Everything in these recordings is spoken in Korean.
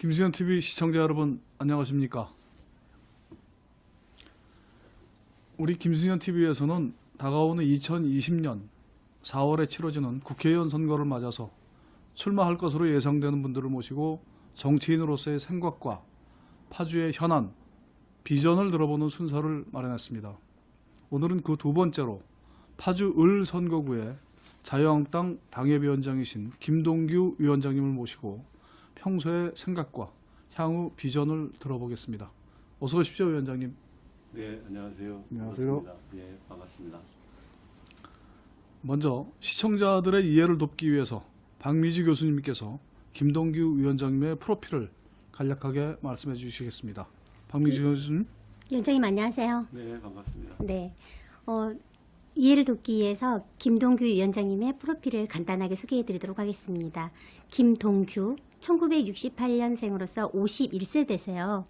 김수현 TV 시청자 여러분 안녕하십니까? 우리 김수현 TV에서는 다가오는 2020년 4월에 치러지는 국회의원 선거를 맞아서 출마할 것으로 예상되는 분들을 모시고 정치인으로서의 생각과 파주의 현안, 비전을 들어보는 순서를 마련했습니다. 오늘은 그 두 번째로 파주 을 선거구의 자유한국당 당협위원장이신 김동규 위원장님을 모시고 평소의 생각과 향후 비전을 들어보겠습니다. 어서 오십시오, 위원장님. 네, 안녕하세요. 안녕하세요. 반갑습니다. 예, 반갑습니다. 먼저 시청자들의 이해를 돕기 위해서 박미주 교수님께서 김동규 위원장님의 프로필을 간략하게 말씀해 주시겠습니다. 박미주 교수님. 위원장님 안녕하세요. 네, 반갑습니다. 네, 이해를 돕기 위해서 김동규 위원장님의 프로필을 간단하게 소개해드리도록 하겠습니다. 김동규, 1968년생으로서 51세대세요.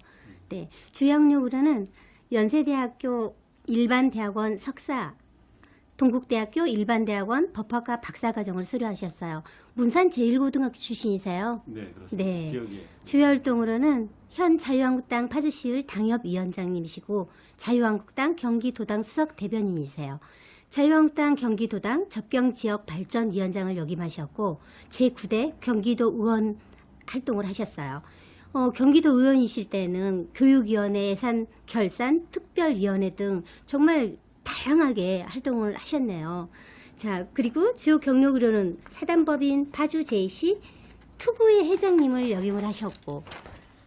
네, 주학력으로는 연세대학교 일반대학원 석사, 동국대학교 일반대학원 법학과 박사과정을 수료하셨어요. 문산 제1고등학교 출신이세요. 네, 그렇습니다. 네. 기억에. 주요활동으로는 현 자유한국당 파주시을 당협위원장님이시고 자유한국당 경기도당 수석대변인이세요. 자유한국당 경기도당 접경지역발전위원장을 역임하셨고 제9대 경기도 의원 활동을 하셨어요. 경기도 의원이실 때는 교육위원회 예산 결산 특별위원회 등 정말 다양하게 활동을 하셨네요. 자, 그리고 주요 경력으로는 사단법인 파주 제이시 투부의 회장님을 역임을 하셨고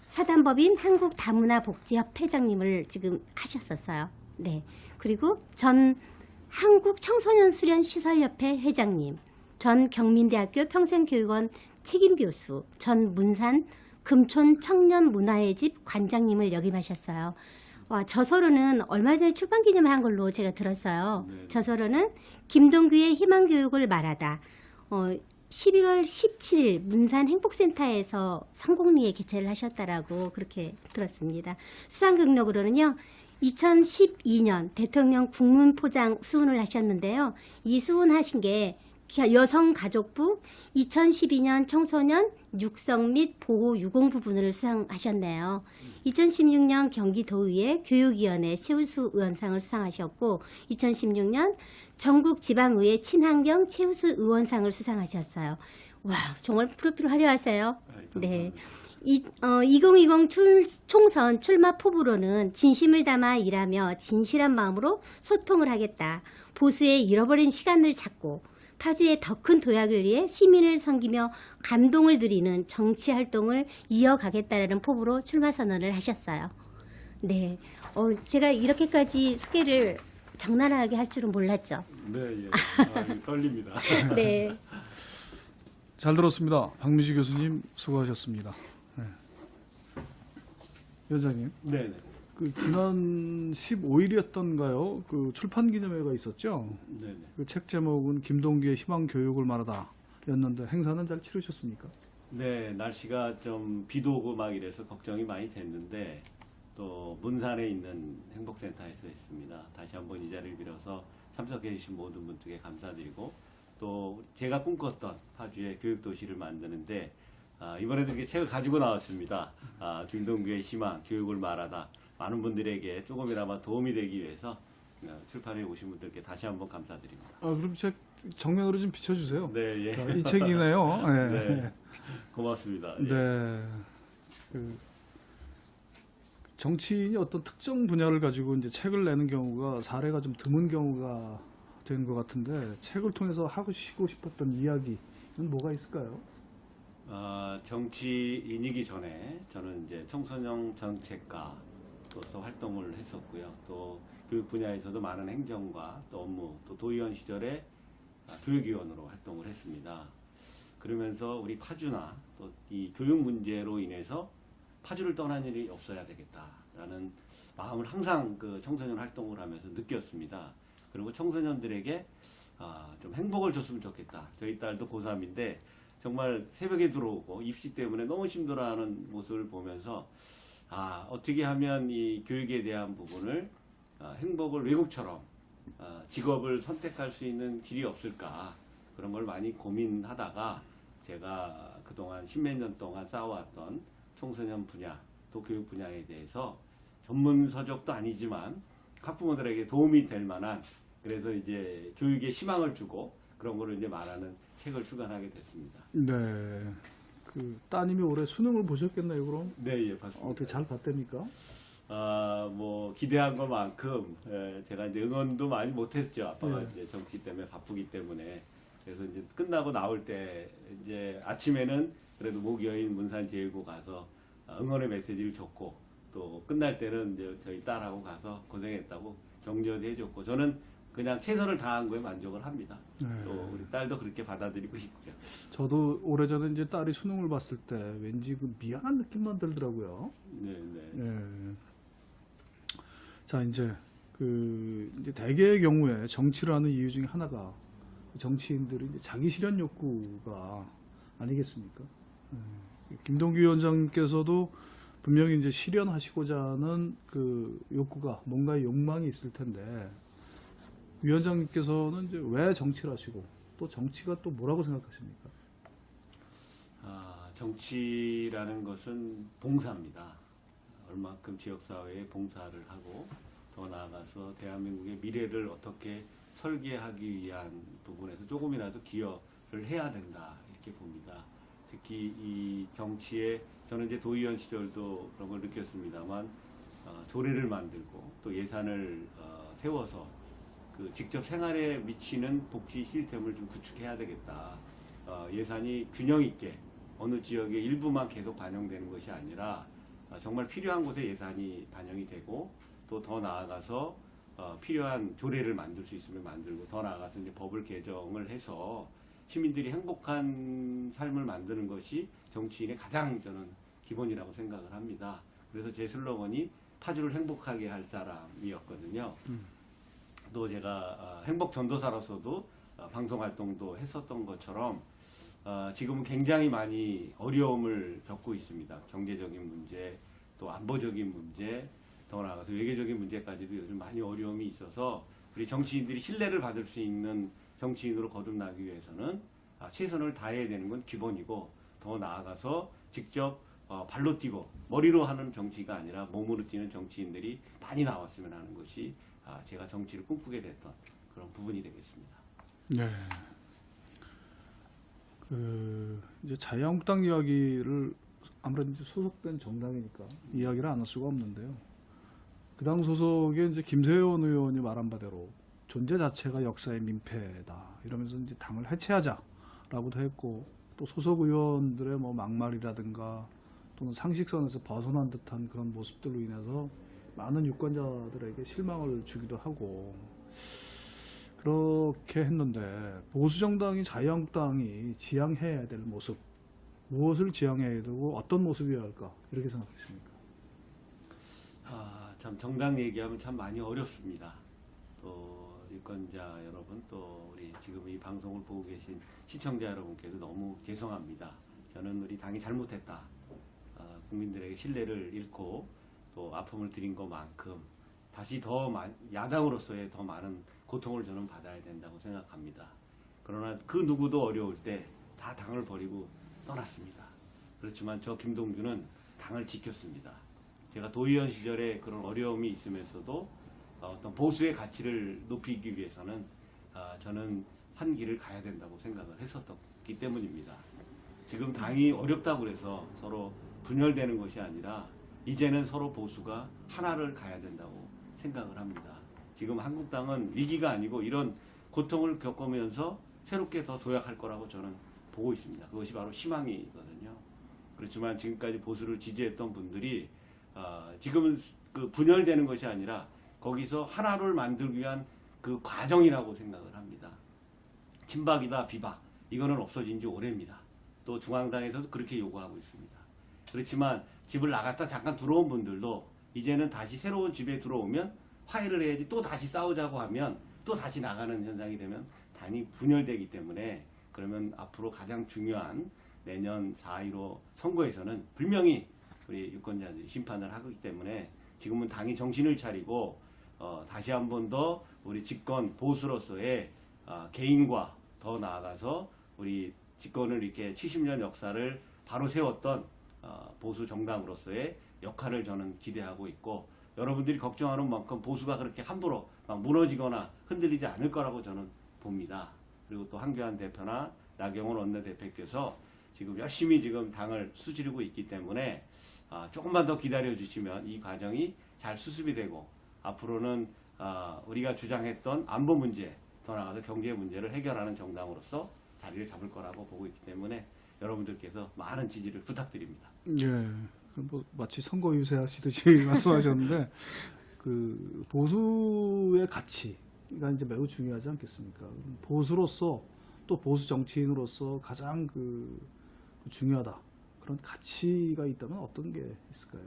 사단법인 한국다문화복지협 회장님을 지금 하셨었어요. 네. 그리고 전 한국청소년수련시설협회 회장님, 전 경민대학교 평생교육원 책임교수, 전 문산 금촌 청년문화의 집 관장님을 역임하셨어요. 저서로는 얼마 전에 출판기념회 한 걸로 제가 들었어요. 네. 저서로는 김동규의 희망교육을 말하다. 11월 17일 문산 행복센터에서 성공리에 개최를 하셨다라고 그렇게 들었습니다. 수상 경력으로는요. 2012년 대통령 국문포장 수훈을 하셨는데요. 이 수훈하신 게 여성가족부 2012년 청소년 육성 및 보호 유공부 분을 수상하셨네요. 2016년 경기도의회 교육위원회 최우수 의원상을 수상하셨고 2016년 전국지방의회 친환경 최우수 의원상을 수상하셨어요. 와, 정말 프로필 화려하세요. 네. 2020 총선 출마 포부로는 진심을 담아 일하며 진실한 마음으로 소통을 하겠다. 보수의 잃어버린 시간을 찾고 파주의 더 큰 도약을 위해 시민을 섬기며 감동을 드리는 정치 활동을 이어가겠다라는 포부로 출마 선언을 하셨어요. 네, 제가 이렇게까지 소개를 적나라하게 할 줄은 몰랐죠. 네, 예. 떨립니다. 네, 잘 들었습니다. 박미주 교수님 수고하셨습니다. 네. 위원장님, 네, 네. 그 지난 15일이었던가요? 그 출판 기념회가 있었죠? 네, 네. 그 책 제목은 김동규의 희망 교육을 말하다였는데 행사는 잘 치르셨습니까? 네, 날씨가 좀 비도 오고 막 이래서 걱정이 많이 됐는데 또 문산에 있는 행복센터에서 했습니다. 다시 한번 이 자리를 빌어서 참석해 주신 모든 분들께 감사드리고 또 제가 꿈꿨던 파주의 교육도시를 만드는데 이번에도 이렇게 책을 가지고 나왔습니다. 김동규의 희망 교육을 말하다. 많은 분들에게 조금이나마 도움이 되기 위해서 출판해 오신 분들께 다시 한번 감사드립니다. 그럼 책 정면으로 좀 비춰주세요. 네, 예. 자, 이 책이네요. 네. 네, 고맙습니다. 예. 네. 그 정치인이 어떤 특정 분야를 가지고 이제 책을 내는 경우가 사례가 좀 드문 경우가 된 것 같은데 책을 통해서 하시고 싶었던 이야기는 뭐가 있을까요? 정치인이기 전에 저는 이제 청소년 정책가로서 활동을 했었고요. 또 교육 분야에서도 많은 행정과 또 업무, 또 도의원 시절에 교육위원으로 활동을 했습니다. 그러면서 우리 파주나 또 이 교육 문제로 인해서 파주를 떠난 일이 없어야 되겠다라는 마음을 항상 그 청소년 활동을 하면서 느꼈습니다. 그리고 청소년들에게 좀 행복을 줬으면 좋겠다. 저희 딸도 고3인데 정말 새벽에 들어오고 입시 때문에 너무 힘들어하는 모습을 보면서 어떻게 하면 이 교육에 대한 부분을 행복을 외국처럼 직업을 선택할 수 있는 길이 없을까 그런 걸 많이 고민하다가 제가 그동안 십몇 년 동안 쌓아왔던 청소년 분야 또 교육 분야에 대해서 전문 서적도 아니지만 학부모들에게 도움이 될 만한, 그래서 이제 교육에 희망을 주고 그런 거를 이제 말하는 책을 출간하게 됐습니다. 네. 그 따님이 올해 수능을 보셨겠나요, 그럼? 네, 예, 봤습니다. 어떻게 잘 봤답니까? 뭐 기대한 것만큼 제가 이제 응원도 많이 못했죠. 아빠가 네. 이제 정치 때문에 바쁘기 때문에. 그래서 이제 끝나고 나올 때 이제 아침에는 그래도 모교인 문산제일고 가서 응원의 메시지를 줬고, 또 끝날 때는 이제 저희 딸하고 가서 고생했다고 격려도 해줬고, 저는 그냥 최선을 다한 거에 만족을 합니다. 네. 또 우리 딸도 그렇게 받아들이고 싶고요. 저도 오래전에 이제 딸이 수능을 봤을 때 왠지 그 미안한 느낌만 들더라고요. 네, 네. 네. 자, 이제 그 이제 대개의 경우에 정치를 하는 이유 중에 하나가 정치인들이 이제 자기 실현 욕구가 아니겠습니까? 김동규 위원장께서도 분명히 이제 실현하시고자 하는 그 욕구가, 뭔가의 욕망이 있을 텐데, 위원장님께서는 이제 왜 정치를 하시고 또 정치가 또 뭐라고 생각하십니까? 정치라는 것은 봉사입니다. 얼마큼 지역사회에 봉사를 하고 더 나아가서 대한민국의 미래를 어떻게 설계하기 위한 부분에서 조금이라도 기여를 해야 된다, 이렇게 봅니다. 특히 이 정치에 저는 이제 도의원 시절도 그런 걸 느꼈습니다만, 조례를 만들고 또 예산을 세워서 그 직접 생활에 미치는 복지 시스템을 좀 구축해야 되겠다. 예산이 균형 있게 어느 지역의 일부만 계속 반영되는 것이 아니라 정말 필요한 곳에 예산이 반영이 되고, 또 더 나아가서 필요한 조례를 만들 수 있으면 만들고, 더 나아가서 이제 법을 개정을 해서 시민들이 행복한 삶을 만드는 것이 정치인의 가장 저는 기본이라고 생각을 합니다. 그래서 제 슬로건이 타주를 행복하게 할 사람이었거든요. 또 제가 행복 전도사로서도 방송 활동도 했었던 것처럼 지금은 굉장히 많이 어려움을 겪고 있습니다. 경제적인 문제, 또 안보적인 문제, 더 나아가서 외교적인 문제까지도 요즘 많이 어려움이 있어서 우리 정치인들이 신뢰를 받을 수 있는 정치인으로 거듭나기 위해서는 최선을 다해야 되는 건 기본이고, 더 나아가서 직접 발로 뛰고 머리로 하는 정치가 아니라 몸으로 뛰는 정치인들이 많이 나왔으면 하는 것이 제가 정치를 꿈꾸게 됐던 그런 부분이 되겠습니다. 네. 그 이제 자유한국당 이야기를 아무래도 이제 소속된 정당이니까 이야기를 안 할 수가 없는데요. 그 당 소속의 이제 김세현 의원이 말한 바대로 존재 자체가 역사의 민폐다, 이러면서 이제 당을 해체하자라고도 했고, 또 소속 의원들의 뭐 막말이라든가 또는 상식선에서 벗어난 듯한 그런 모습들로 인해서 많은 유권자들에게 실망을 주기도 하고, 그렇게 했는데 보수 정당이 자유한국당이 지향해야 될 모습, 무엇을 지향해야 되고 어떤 모습이어야 할까, 이렇게 생각했습니까? 참 정당 얘기하면 참 많이 어렵습니다. 또 유권자 여러분, 또 우리 지금 이 방송을 보고 계신 시청자 여러분께도 너무 죄송합니다. 저는 우리 당이 잘못했다, 국민들에게 신뢰를 잃고 또 아픔을 드린 것만큼 다시 더 야당으로서의 더 많은 고통을 저는 받아야 된다고 생각합니다. 그러나 그 누구도 어려울 때 다 당을 버리고 떠났습니다. 그렇지만 저 김동규는 당을 지켰습니다. 제가 도의원 시절에 그런 어려움이 있으면서도 어떤 보수의 가치를 높이기 위해서는 저는 한 길을 가야 된다고 생각을 했었기 때문입니다. 지금 당이 어렵다고 해서 서로 분열되는 것이 아니라 이제는 서로 보수가 하나를 가야 된다고 생각을 합니다. 지금 한국당은 위기가 아니고 이런 고통을 겪으면서 새롭게 더 도약할 거라고 저는 보고 있습니다. 그것이 바로 희망이거든요. 그렇지만 지금까지 보수를 지지했던 분들이 지금은 그 분열되는 것이 아니라 거기서 하나를 만들기 위한 그 과정이라고 생각을 합니다. 친박이다 비박, 이거는 없어진 지 오래입니다. 또 중앙당에서도 그렇게 요구하고 있습니다. 그렇지만 집을 나갔다 잠깐 들어온 분들도 이제는 다시 새로운 집에 들어오면 화해를 해야지, 또 다시 싸우자고 하면 또 다시 나가는 현상이 되면 당이 분열되기 때문에, 그러면 앞으로 가장 중요한 내년 4.15 선거에서는 분명히 우리 유권자들이 심판을 하기 때문에 지금은 당이 정신을 차리고 다시 한 번 더 우리 집권 보수로서의 개인과 더 나아가서 우리 집권을 이렇게 70년 역사를 바로 세웠던 보수 정당으로서의 역할을 저는 기대하고 있고, 여러분들이 걱정하는 만큼 보수가 그렇게 함부로 막 무너지거나 흔들리지 않을 거라고 저는 봅니다. 그리고 또 황교안 대표나 나경원 원내대표께서 지금 열심히 지금 당을 수지르고 있기 때문에 조금만 더 기다려 주시면 이 과정이 잘 수습이 되고, 앞으로는 우리가 주장했던 안보 문제, 더 나아가서 경제 문제를 해결하는 정당으로서 자리를 잡을 거라고 보고 있기 때문에 여러분들께서 많은 지지를 부탁드립니다. 예, 뭐 마치 선거 유세하시듯이 말씀하셨는데 그 보수의 가치가 이제 매우 중요하지 않겠습니까? 보수로서 또 보수 정치인으로서 가장 중요하다 그런 가치가 있다면 어떤 게 있을까요?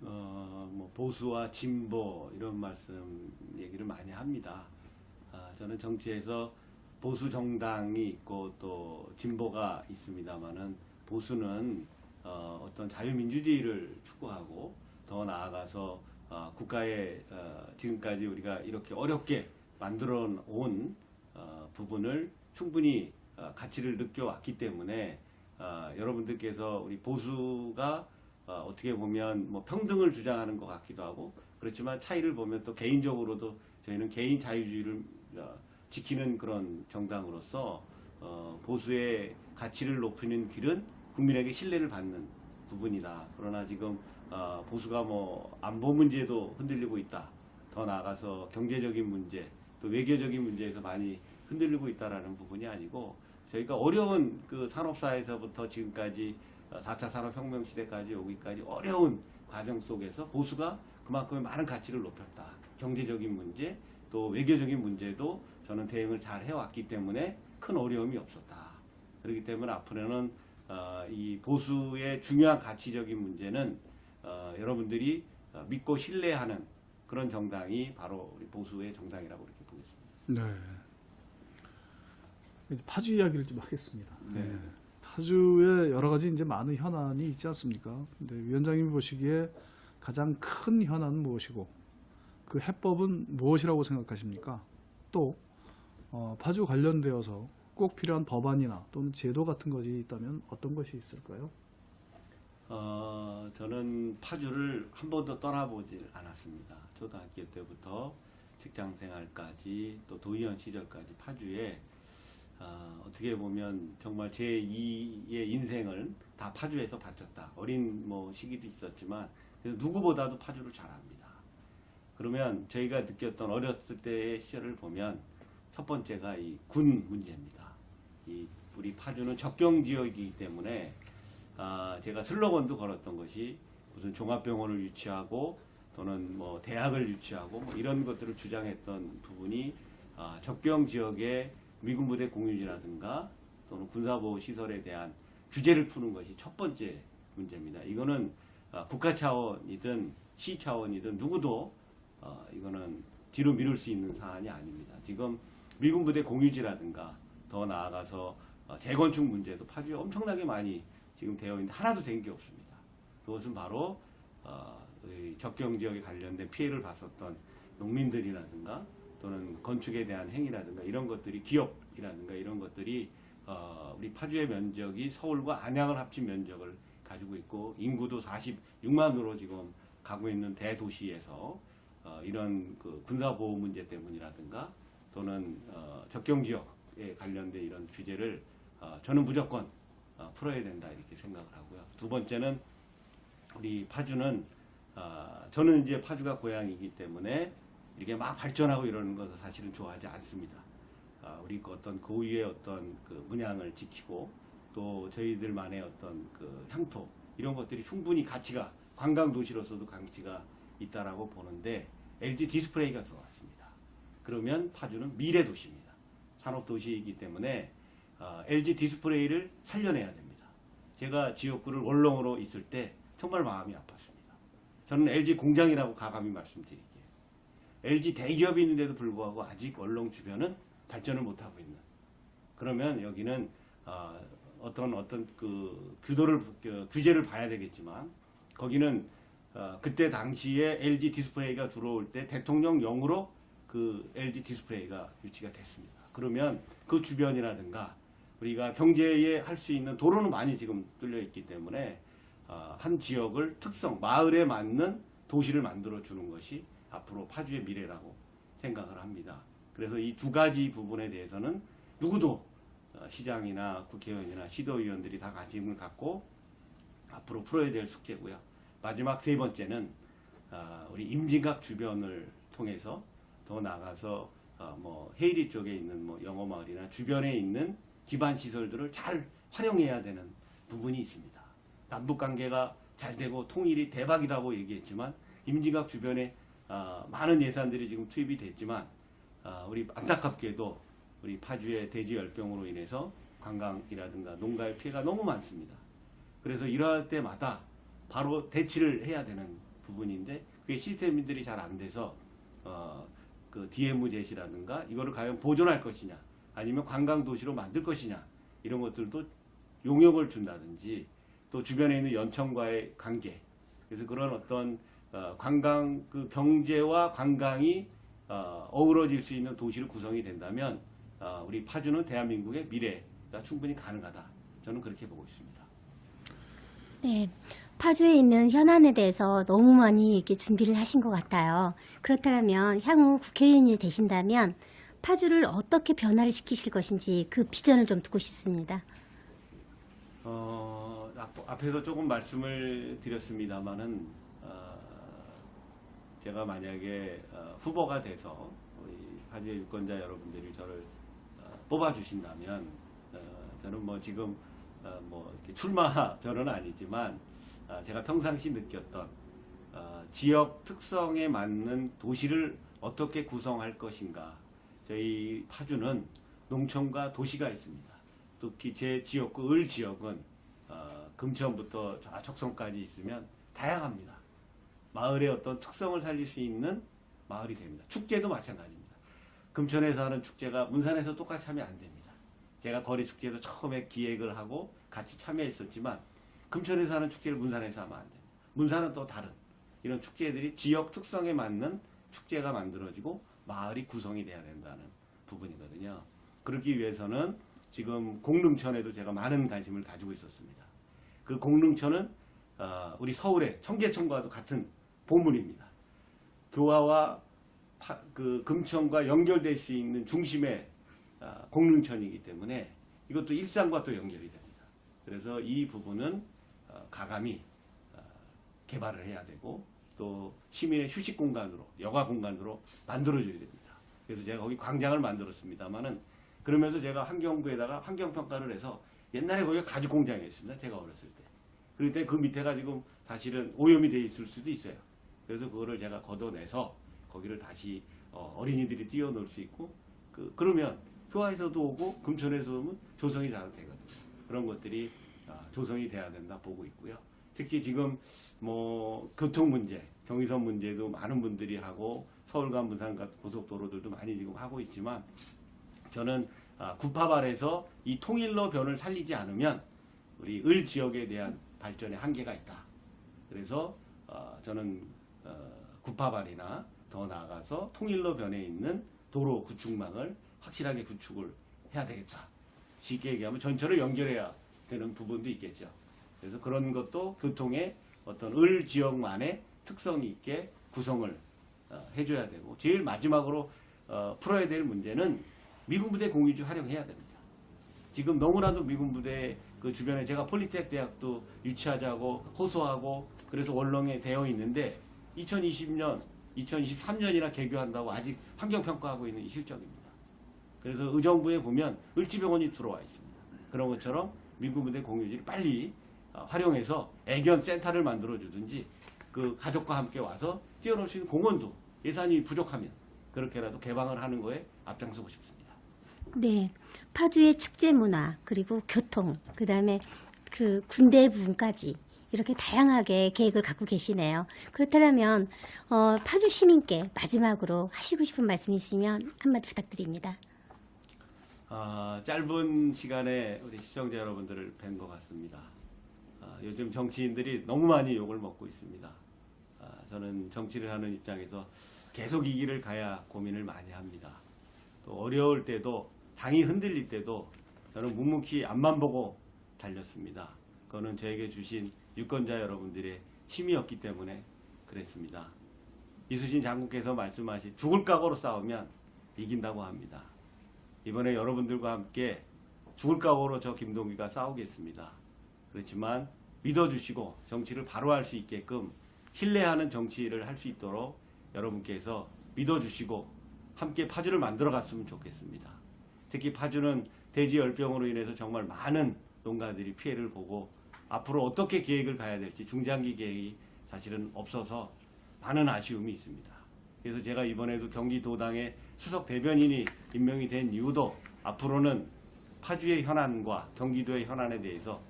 뭐 보수와 진보 이런 말씀 얘기를 많이 합니다. 저는 정치에서 보수 정당이 있고 또 진보가 있습니다만은, 보수는 어떤 자유민주주의를 추구하고, 더 나아가서 국가의 지금까지 우리가 이렇게 어렵게 만들어 온 부분을 충분히 가치를 느껴왔기 때문에, 여러분들께서 우리 보수가 어떻게 보면 뭐 평등을 주장하는 것 같기도 하고, 그렇지만 차이를 보면 또 개인적으로도 저희는 개인 자유주의를 지키는 그런 정당으로서 보수의 가치를 높이는 길은 국민에게 신뢰를 받는 부분이다. 그러나 지금 보수가 뭐 안보 문제도 흔들리고 있다. 더 나아가서 경제적인 문제, 또 외교적인 문제에서 많이 흔들리고 있다라는 부분이 아니고, 저희가 어려운 그 산업사에서부터 지금까지 4차 산업혁명 시대까지 오기까지 어려운 과정 속에서 보수가 그만큼의 많은 가치를 높였다. 경제적인 문제, 또 외교적인 문제도 저는 대응을 잘 해왔기 때문에 큰 어려움이 없었다. 그렇기 때문에 앞으로는 이 보수의 중요한 가치적인 문제는 여러분들이 믿고 신뢰하는 그런 정당이 바로 우리 보수의 정당이라고 이렇게 보겠습니다. 네. 파주 이야기를 좀 하겠습니다. 네. 파주에 여러 가지 이제 많은 현안이 있지 않습니까? 근데 위원장님이 보시기에 가장 큰 현안은 무엇이고, 그 해법은 무엇이라고 생각하십니까? 또 파주 관련되어서 꼭 필요한 법안이나 또는 제도 같은 것이 있다면 어떤 것이 있을까요? 저는 파주를 한 번도 떠나보질 않았습니다. 초등학교 때부터 직장 생활까지 또 도의원 시절까지 파주에 어떻게 보면 정말 제2의 인생을 다 파주에서 바쳤다. 어린 뭐 시기도 있었지만 그래서 누구보다도 파주를 잘 압니다. 그러면 저희가 느꼈던 어렸을 때의 시절을 보면 첫 번째가 이 군 문제입니다. 이 우리 파주는 접경 지역이기 때문에 제가 슬로건도 걸었던 것이 무슨 종합병원을 유치하고 또는 뭐 대학을 유치하고 뭐 이런 것들을 주장했던 부분이 접경 지역의 미군 부대 공유지라든가 또는 군사보호 시설에 대한 규제를 푸는 것이 첫 번째 문제입니다. 이거는 국가 차원이든 시 차원이든 누구도 이거는 뒤로 미룰 수 있는 사안이 아닙니다. 지금 미군 부대 공유지라든가 더 나아가서 재건축 문제도 파주에 엄청나게 많이 지금 되어 있는데 하나도 된 게 없습니다. 그것은 바로 접경 지역에 관련된 피해를 봤었던 농민들이라든가 또는 건축에 대한 행위라든가 이런 것들이 기업이라든가 이런 것들이 우리 파주의 면적이 서울과 안양을 합친 면적을 가지고 있고 인구도 46만으로 지금 가고 있는 대도시에서 이런 그 군사보호 문제 때문이라든가 또는 접경 지역에 관련된 이런 규제를 저는 무조건 풀어야 된다 이렇게 생각을 하고요. 두 번째는 우리 파주는 저는 이제 파주가 고향이기 때문에 이렇게 막 발전하고 이러는 것을 사실은 좋아하지 않습니다. 우리 어떤 고유의 어떤 그 문양을 지키고 또 저희들만의 어떤 그 향토 이런 것들이 충분히 가치가 관광 도시로서도 가치가 있다라고 보는데 LG 디스플레이가 들어왔습니다. 그러면 파주는 미래 도시입니다. 산업 도시이기 때문에 LG 디스플레이를 살려내야 됩니다. 제가 지역구를 원롱으로 있을 때 정말 마음이 아팠습니다. 저는 LG 공장이라고 가감히 말씀드릴게요. LG 대기업이 있는데도 불구하고 아직 원롱 주변은 발전을 못하고 있는. 그러면 여기는 어떤 그 규제를 봐야 되겠지만 거기는 그때 당시에 LG 디스플레이가 들어올 때 대통령령으로 그 LG 디스플레이가 유치가 됐습니다. 그러면 그 주변이라든가 우리가 경제에 할 수 있는 도로는 많이 지금 뚫려 있기 때문에 한 지역을 특성, 마을에 맞는 도시를 만들어 주는 것이 앞으로 파주의 미래라고 생각을 합니다. 그래서 이 두 가지 부분에 대해서는 누구도 시장이나 국회의원이나 시도의원들이 다 관심을 갖고 앞으로 풀어야 될 숙제고요. 마지막 세 번째는 우리 임진각 주변을 통해서 더 나아가서 뭐 해리 쪽에 있는 뭐 영어마을이나 주변에 있는 기반 시설들을 잘 활용해야 되는 부분이 있습니다. 남북 관계가 잘 되고 통일이 대박이라고 얘기했지만 임진각 주변에 많은 예산들이 지금 투입이 됐지만 우리 안타깝게도 우리 파주의 대지 열병으로 인해서 관광이라든가 농가의 피해가 너무 많습니다. 그래서 이러할 때마다 바로 대치를 해야 되는 부분인데 그게 시스템들이 잘 안 돼서 그 DM 제시라든가 이거를 과연 보존할 것이냐 아니면 관광 도시로 만들 것이냐 이런 것들도 용역을 준다든지 또 주변에 있는 연천과의 관계 그래서 그런 어떤 관광 그 경제와 관광이 어우러질 수 있는 도시로 구성이 된다면 우리 파주는 대한민국의 미래가 충분히 가능하다. 저는 그렇게 보고 있습니다. 네, 파주에 있는 현안에 대해서 너무 많이 이렇게 준비를 하신 것 같아요. 그렇다면 향후 국회의원이 되신다면 파주를 어떻게 변화를 시키실 것인지 그 비전을 좀 듣고 싶습니다. 앞에서 조금 말씀을 드렸습니다만은 제가 만약에 후보가 돼서 우리 파주의 유권자 여러분들이 저를 뽑아주신다면 저는 뭐 지금 뭐 이렇게 출마별은 아니지만 제가 평상시 느꼈던 지역 특성에 맞는 도시를 어떻게 구성할 것인가. 저희 파주는 농촌과 도시가 있습니다. 특히 제 지역구 을 지역은 금천부터 저 척성까지 있으면 다양합니다. 마을의 어떤 특성을 살릴 수 있는 마을이 됩니다. 축제도 마찬가지입니다. 금천에서 하는 축제가 문산에서 똑같이 하면 안 됩니다. 제가 거리 축제도 처음에 기획을 하고 같이 참여했었지만 금천에서 하는 축제를 문산에서 하면 안 됩니다. 문산은 또 다른 이런 축제들이 지역 특성에 맞는 축제가 만들어지고 마을이 구성이 돼야 된다는 부분이거든요. 그러기 위해서는 지금 공릉천에도 제가 많은 관심을 가지고 있었습니다. 그 공릉천은 우리 서울의 청계천과도 같은 보물입니다. 교화와 그 금천과 연결될 수 있는 중심의 공릉천이기 때문에 이것도 일산과 또 연결이 됩니다. 그래서 이 부분은 가감히 개발을 해야 되고 또 시민의 휴식 공간으로 여가 공간으로 만들어줘야 됩니다. 그래서 제가 거기 광장을 만들었습니다만은 그러면서 제가 환경부에다가 환경평가를 해서 옛날에 거기가 가죽 공장이었습니다. 제가 어렸을 때. 그럴 때 그 밑에가 지금 사실은 오염이 돼 있을 수도 있어요. 그래서 그거를 제가 걷어내서 거기를 다시 어린이들이 뛰어놀 수 있고 그러면 교화에서도 오고 금천에서 오면 조성이 잘 되거든요. 그런 것들이 조성이 돼야 된다 보고 있고요. 특히 지금 뭐 교통 문제, 경의선 문제도 많은 분들이 하고 서울간 문산 같은 고속도로들도 많이 지금 하고 있지만 저는 구파발에서 이 통일로 변을 살리지 않으면 우리 을 지역에 대한 발전에 한계가 있다. 그래서 저는 구파발이나 더 나아가서 통일로 변에 있는 도로 구축망을 확실하게 구축을 해야 되겠다. 쉽게 얘기하면 전철을 연결해야 되는 부분도 있겠죠. 그래서 그런 것도 교통의 어떤 을 지역만의 특성이 있게 구성을 해줘야 되고 제일 마지막으로 풀어야 될 문제는 미군 부대 공유지 활용해야 됩니다. 지금 너무나도 미군 부대 그 주변에 제가 폴리텍 대학도 유치하자고 호소하고 그래서 원렁에 되어 있는데 2020년, 2023년이나 개교한다고 아직 환경평가하고 있는 이 실정입니다. 그래서 의정부에 보면 을지병원이 들어와 있습니다. 그런 것처럼 미군 부대 공유지를 빨리 활용해서 애견 센터를 만들어 주든지 그 가족과 함께 와서 뛰어놀 수 있는 공원도 예산이 부족하면 그렇게라도 개방을 하는 거에 앞장서고 싶습니다. 네, 파주의 축제 문화 그리고 교통 그다음에 그 군대 부분까지 이렇게 다양하게 계획을 갖고 계시네요. 그렇다면 파주 시민께 마지막으로 하시고 싶은 말씀 있으면 한마디 부탁드립니다. 짧은 시간에 우리 시청자 여러분들을 뵌 것 같습니다. 요즘 정치인들이 너무 많이 욕을 먹고 있습니다. 저는 정치를 하는 입장에서 계속 이 길을 가야 고민을 많이 합니다. 또 어려울 때도 당이 흔들릴 때도 저는 묵묵히 앞만 보고 달렸습니다. 그거는 저에게 주신 유권자 여러분들의 힘이었기 때문에 그랬습니다. 이수신 장군께서 말씀하신 죽을 각오로 싸우면 이긴다고 합니다. 이번에 여러분들과 함께 죽을 각오로 저 김동규가 싸우겠습니다. 그렇지만 믿어주시고 정치를 바로 할 수 있게끔 신뢰하는 정치를 할 수 있도록 여러분께서 믿어주시고 함께 파주를 만들어 갔으면 좋겠습니다. 특히 파주는 돼지열병으로 인해서 정말 많은 농가들이 피해를 보고 앞으로 어떻게 계획을 가야 될지 중장기 계획이 사실은 없어서 많은 아쉬움이 있습니다. 그래서 제가 이번에도 경기도당의 수석 대변인이 임명이 된 이유도 앞으로는 파주의 현안과 경기도의 현안에 대해서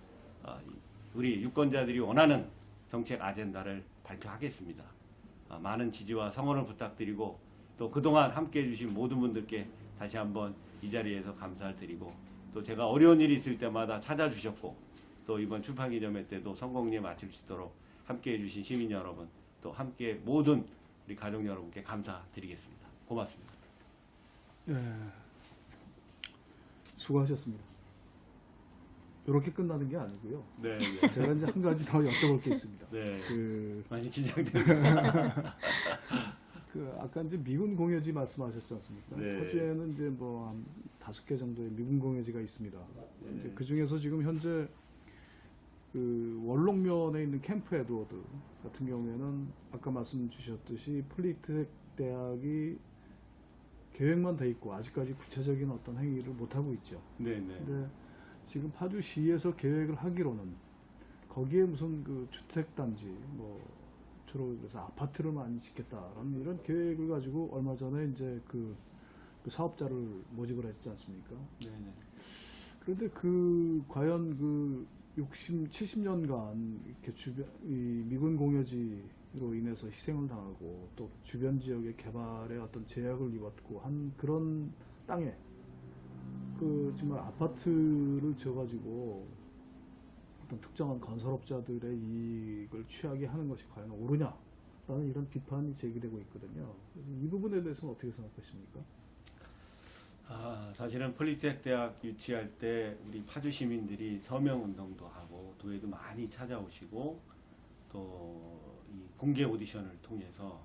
우리 유권자들이 원하는 정책 아젠다를 발표하겠습니다. 많은 지지와 성원을 부탁드리고 또 그동안 함께해 주신 모든 분들께 다시 한번 이 자리에서 감사를 드리고 또 제가 어려운 일이 있을 때마다 찾아주셨고 또 이번 출판기념회 때도 성공리에 마칠 수 있도록 함께해 주신 시민 여러분 또 함께 모든 우리 가족 여러분께 감사드리겠습니다. 고맙습니다. 예, 수고하셨습니다. 이렇게 끝나는 게 아니고요. 네, 제가 이제 한 가지 더 여쭤볼 게 있습니다. 네. 그, 많이 긴장됩니다. 아까 이제 미군 공여지 말씀하셨지 않습니까? 네. 파주에는 이제 뭐 한 5개 정도의 미군 공여지가 있습니다. 네. 이제 그 중에서 지금 현재 그 월록면에 있는 캠프 에드워드 같은 경우에는 아까 말씀 주셨듯이 폴리텍 대학이 계획만 돼 있고 아직까지 구체적인 어떤 행위를 못 하고 있죠. 네, 네. 근데 지금 파주시에서 계획을 하기로는 거기에 무슨 그 주택단지 뭐 주로 그래서 아파트를 많이 짓겠다라는 이런 계획을 가지고 얼마 전에 이제 그 사업자를 모집을 했지 않습니까? 네, 네. 그런데 그 과연 그 60, 70년간 이렇게 주변 이 미군 공여지로 인해서 희생을 당하고 또 주변 지역의 개발에 어떤 제약을 입었고 한 그런 땅에 그 정말 아파트를 지어가지고 어떤 특정한 건설업자들의 이익을 취하게 하는 것이 과연 옳으냐라는 이런 비판이 제기되고 있거든요. 이 부분에 대해서는 어떻게 생각하십니까? 사실은 폴리텍 대학 유치할 때 우리 파주 시민들이 서명 운동도 하고 도에도 많이 찾아오시고 또 이 공개 오디션을 통해서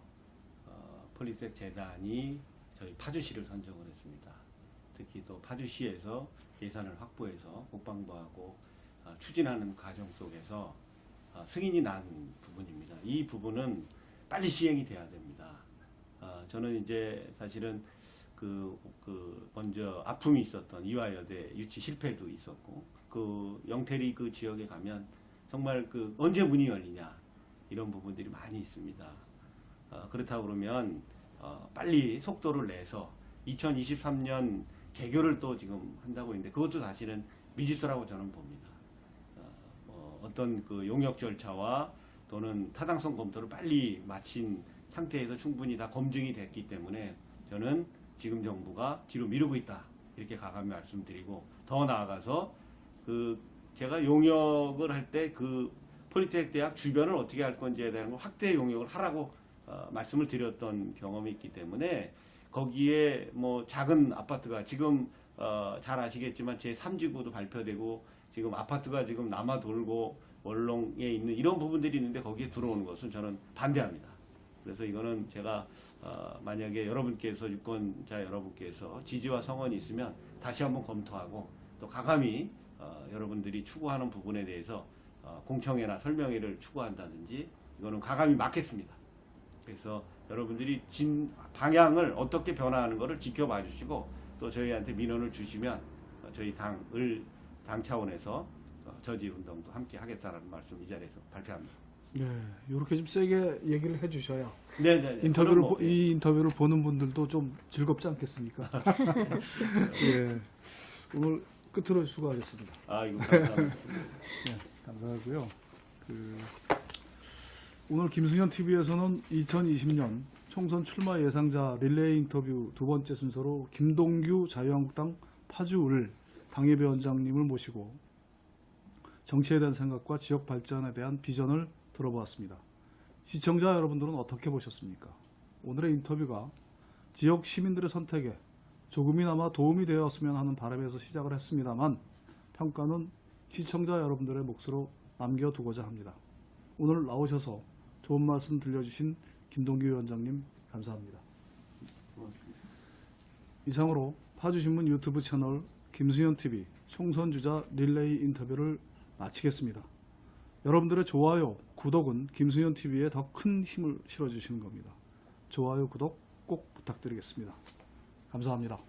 폴리텍 재단이 저희 파주시를 선정을 했습니다. 특히 또 파주시에서 예산을 확보해서 국방부하고 추진하는 과정 속에서 승인이 난 부분입니다. 이 부분은 빨리 시행이 돼야 됩니다. 저는 이제 사실은 먼저 아픔이 있었던 이화여대 유치 실패도 있었고 그 영태리 그 지역에 가면 정말 그 언제 문이 열리냐 이런 부분들이 많이 있습니다. 그렇다고 그러면 빨리 속도를 내서 2023년 개교를 또 지금 한다고 했는데 그것도 사실은 미지수라고 저는 봅니다. 어떤 그 용역 절차와 또는 타당성 검토를 빨리 마친 상태에서 충분히 다 검증이 됐기 때문에 저는 지금 정부가 뒤로 미루고 있다 이렇게 가감히 말씀드리고 더 나아가서 그 제가 용역을 할 때 그 폴리텍 대학 주변을 어떻게 할 건지에 대한 확대 용역을 하라고 말씀을 드렸던 경험이 있기 때문에 거기에 뭐 작은 아파트가 지금 잘 아시겠지만 제 3지구도 발표되고 지금 아파트가 지금 남아 돌고 월롱에 있는 이런 부분들이 있는데 거기에 들어오는 것은 저는 반대합니다. 그래서 이거는 제가 만약에 여러분께서 유권자 여러분께서 지지와 성원이 있으면 다시 한번 검토하고 또 가감히 여러분들이 추구하는 부분에 대해서 공청회나 설명회를 추구한다든지 이거는 가감히 막겠습니다. 그래서 여러분들이 방향을 어떻게 변화하는 것을 지켜봐 주시고 또 저희한테 민원을 주시면 저희 당 차원에서 저지 운동도 함께 하겠다는 말씀 이 자리에서 발표합니다. 네, 이렇게 좀 세게 얘기를 해주셔야 네. 이 인터뷰를 보는 분들도 좀 즐겁지 않겠습니까? 예, 오늘 끝으로 수고하셨습니다. 이거 감사합니다. 네, 감사하고요. 오늘 김승현 TV에서는 2020년 총선 출마 예상자 릴레이 인터뷰 두 번째 순서로 김동규 자유한국당 파주을 당협위원장님을 모시고 정치에 대한 생각과 지역 발전에 대한 비전을 들어보았습니다. 시청자 여러분들은 어떻게 보셨습니까? 오늘의 인터뷰가 지역 시민들의 선택에 조금이나마 도움이 되었으면 하는 바람에서 시작을 했습니다만 평가는 시청자 여러분들의 몫으로 남겨두고자 합니다. 오늘 나오셔서 좋은 말씀 들려주신 김동규 위원장님 감사합니다. 고맙습니다. 이상으로 파주신문 유튜브 채널 김수현 TV 총선 주자 릴레이 인터뷰를 마치겠습니다. 여러분들의 좋아요, 구독은 김수현 TV에 더 큰 힘을 실어주시는 겁니다. 좋아요, 구독 꼭 부탁드리겠습니다. 감사합니다.